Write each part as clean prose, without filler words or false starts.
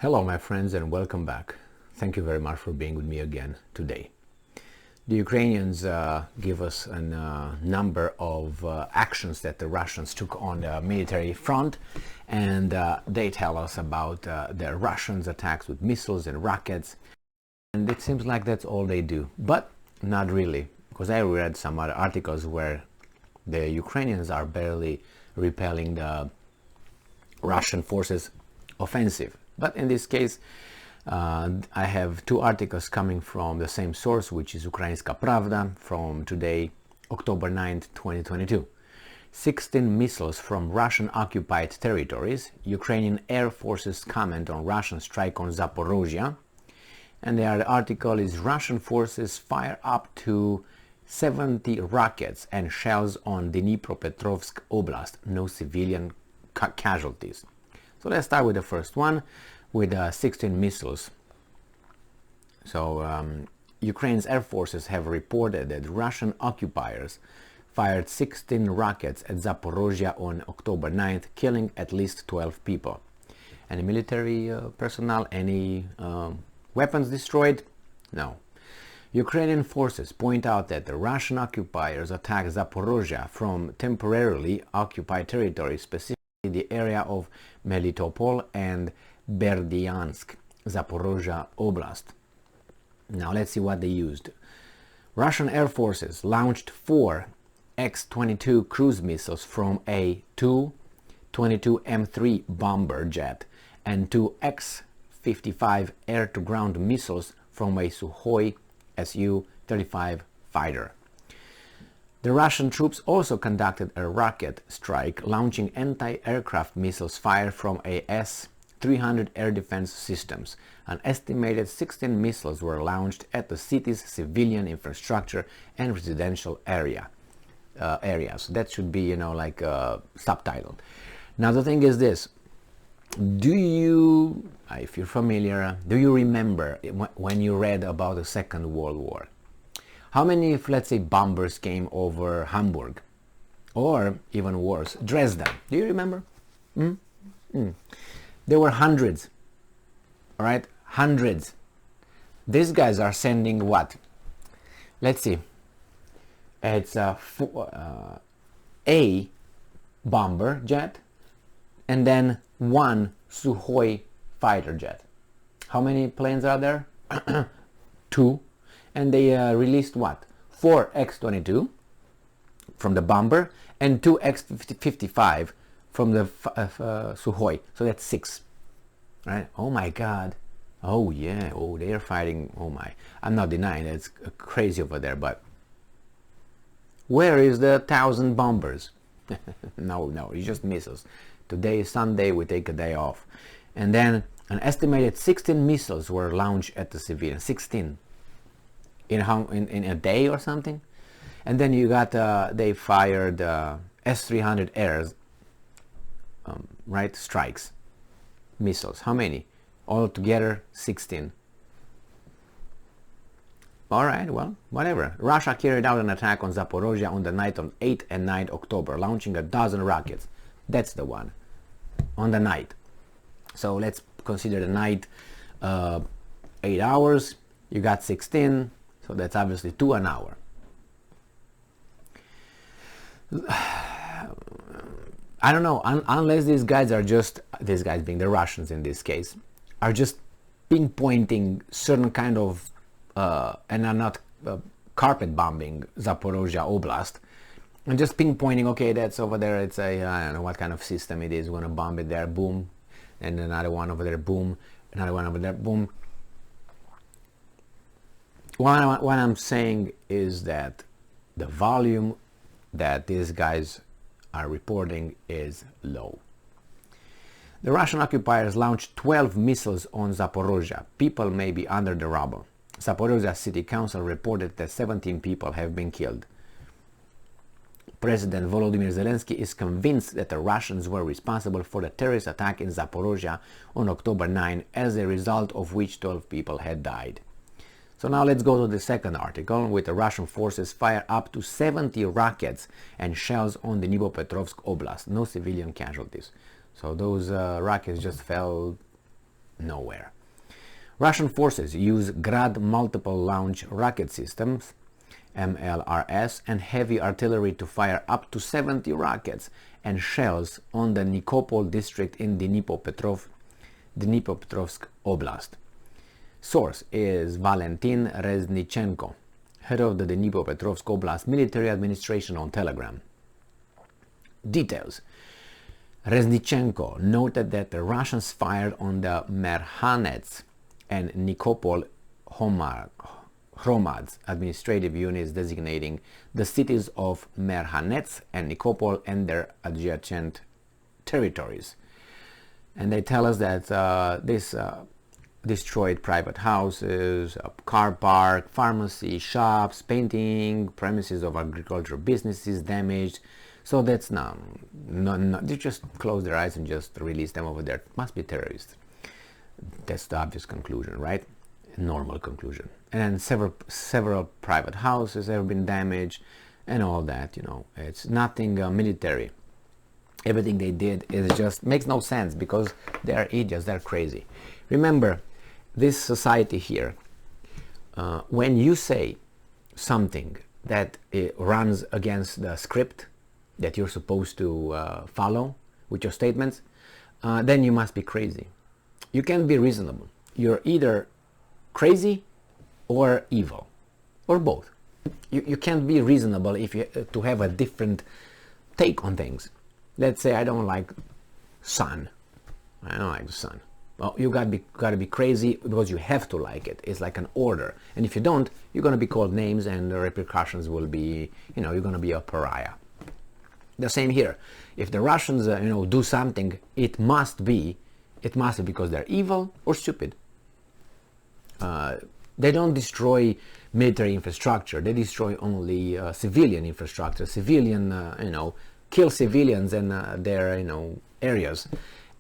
Hello my friends and welcome back. Thank you very much for being with me again today. The Ukrainians give us a number of actions that the Russians took on the military front, and they tell us about the Russians' attacks with missiles and rockets, and it seems like that's all they do, but not really, because I read some other articles where the Ukrainians are barely repelling the Russian forces' offensive. But in this case, I have two articles coming from the same source, which is Ukrainska Pravda, from today, October 9th, 2022. 16 missiles from Russian-occupied territories. Ukrainian Air Forces comment on Russian strike on Zaporizhzhya. And the other article is Russian forces fire up to 70 rockets and shells on Dnipropetrovsk oblast. No civilian casualties. So let's start with the first one, with 16 missiles. So Ukraine's air forces have reported that Russian occupiers fired 16 rockets at Zaporizhzhya on October 9th, killing at least 12 people. Any military personnel, any weapons destroyed? No. Ukrainian forces point out that the Russian occupiers attacked Zaporizhzhya from temporarily occupied territory, specifically the area of Melitopol and Berdyansk, Zaporizhzhya Oblast. Now let's see what they used. Russian air forces launched 4 X-22 cruise missiles from a Tu-22 M3 bomber jet and 2 X-55 air-to-ground missiles from a Sukhoi Su-35 fighter. The Russian troops also conducted a rocket strike, launching anti-aircraft missiles fired from a S-300 air defense systems. An estimated 16 missiles were launched at the city's civilian infrastructure and residential areas. That should be, like a subtitle. Now the thing is this: do you, if you're familiar, do you remember when you read about the Second World War? How many, let's say, bombers came over Hamburg? Or, even worse, Dresden? Do you remember? There were hundreds. All right? Hundreds. These guys are sending what? Let's see. It's a bomber jet and then 1 Sukhoi fighter jet. How many planes are there? 2. And they released what? 4 X-22 from the bomber and 2 X-55 from the Sukhoi. So that's 6. Right? Oh my God. Oh yeah. Oh, they are fighting. Oh my. I'm not denying it. It's crazy over there. But where is the 1,000 bombers? No, it's just missiles. Today is Sunday. We take a day off. And then an estimated 16 missiles were launched at the civilian. 16. In a day or something. And then you got they fired S-300 airs, right, strikes, missiles. How many? All together 16. All right, well, whatever. Russia carried out an attack on Zaporizhzhya on the night of 8 and 9 October, launching a dozen rockets. That's the one, on the night. So let's consider the night 8 hours. You got 16. So that's obviously 2 an hour. I don't know, unless these guys are just, these guys being the Russians in this case, are just pinpointing certain kind of, and are not carpet bombing Zaporizhzhia Oblast, and just pinpointing, okay, that's over there, it's a, I don't know what kind of system it is, we're gonna bomb it there, boom, and another one over there, boom, another one over there, boom. What I'm saying is that the volume that these guys are reporting is low. The Russian occupiers launched 12 missiles on Zaporizhzhya. People may be under the rubble. Zaporizhzhya City Council reported that 17 people have been killed. President Volodymyr Zelensky is convinced that the Russians were responsible for the terrorist attack in Zaporizhzhya on October 9, as a result of which 12 people had died. So now let's go to the second article, with the Russian forces fire up to 70 rockets and shells on the Dnipropetrovsk oblast. No civilian casualties. So those rockets just fell nowhere. Russian forces use Grad multiple launch rocket systems, MLRS, and heavy artillery to fire up to 70 rockets and shells on the Nikopol district in Dnipropetrovsk Oblast. Source is Valentin Reznichenko, head of the Dnipropetrovsk Oblast military administration, on Telegram. Details. Reznichenko noted that the Russians fired on the Merhanets and Nikopol Hromads administrative units, designating the cities of Merhanets and Nikopol and their adjacent territories. And they tell us that this destroyed private houses, a car park, pharmacy, shops, painting, premises of agricultural businesses damaged. So that's no, they just close their eyes and just release them over there. Must be terrorists. That's the obvious conclusion, right? Normal conclusion. And several private houses have been damaged and all that, you know. It's nothing military. Everything they did is just makes no sense because they're idiots, they're crazy. Remember, this society here, when you say something that runs against the script that you're supposed to follow with your statements, then you must be crazy. You can't be reasonable. You're either crazy or evil, or both. You can't be reasonable if you to have a different take on things. Let's say I don't like sun. I don't like the sun. Well, you gotta be crazy because you have to like it. It's like an order, and if you don't, you're gonna be called names, and the repercussions will be, you know, you're gonna be a pariah. The same here. If the Russians, do something, it must be because they're evil or stupid. They don't destroy military infrastructure. They destroy only civilian infrastructure. Kill civilians in their, areas.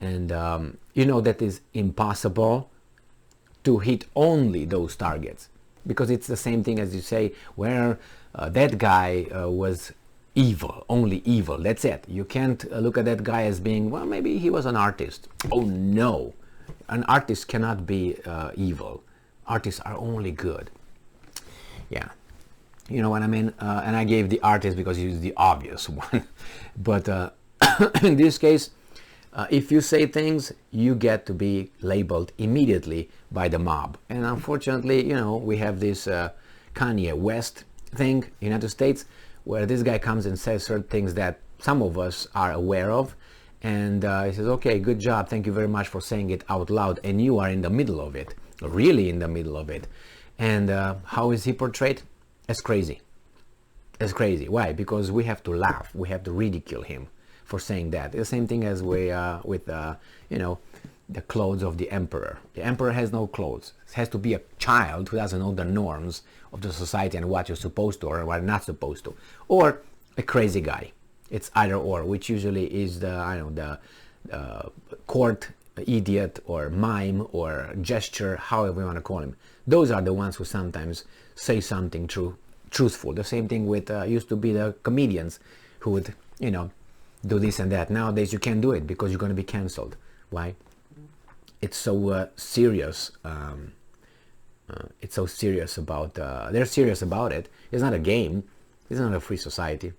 And, that is impossible to hit only those targets. Because it's the same thing as you say, where that guy was evil, only evil. That's it. You can't look at that guy as being, well, maybe he was an artist. Oh, no. An artist cannot be evil. Artists are only good. Yeah. You know what I mean? And I gave the artist because he's the obvious one. But in this case, if you say things, you get to be labeled immediately by the mob. And unfortunately, we have this Kanye West thing, United States, where this guy comes and says certain things that some of us are aware of. And he says, okay, good job. Thank you very much for saying it out loud. And you are in the middle of it, really in the middle of it. And how is he portrayed? As crazy. As crazy. Why? Because we have to laugh. We have to ridicule him for saying that. The same thing as we with the clothes of the emperor. The emperor has no clothes. It has to be a child who doesn't know the norms of the society and what you're supposed to or what you're not supposed to, or a crazy guy. It's either or, which usually is the court idiot or mime or gesture, however you want to call him. Those are the ones who sometimes say something truthful. The same thing with used to be the comedians who would do this and that. Nowadays you can't do it because you're going to be cancelled. Why? It's so serious. It's so serious about. They're serious about it. It's not a game. It's not a free society.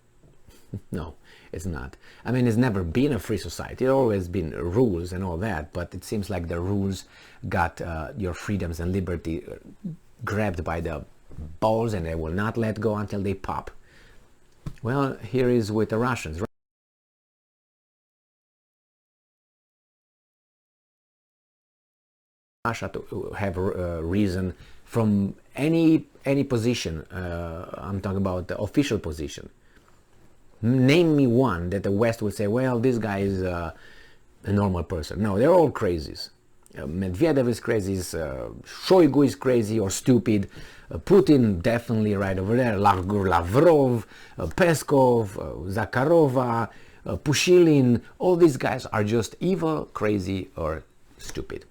No, it's not. I mean, it's never been a free society. It's always been rules and all that. But it seems like the rules got your freedoms and liberty grabbed by the balls, and they will not let go until they pop. Well, here is with the Russians. Russia to have reason from any position. I'm talking about the official position. Name me one that the West would say, well, this guy is a normal person. No, they're all crazies. Medvedev is crazy, Shoigu is crazy or stupid, Putin definitely right over there, Lavrov, Peskov, Zakharova, Pushilin, all these guys are just evil, crazy, or stupid.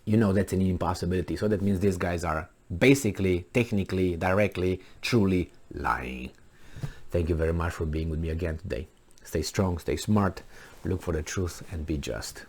That's an impossibility. So that means these guys are basically, technically, directly, truly lying. Thank you very much for being with me again today. Stay strong, stay smart, look for the truth, and be just.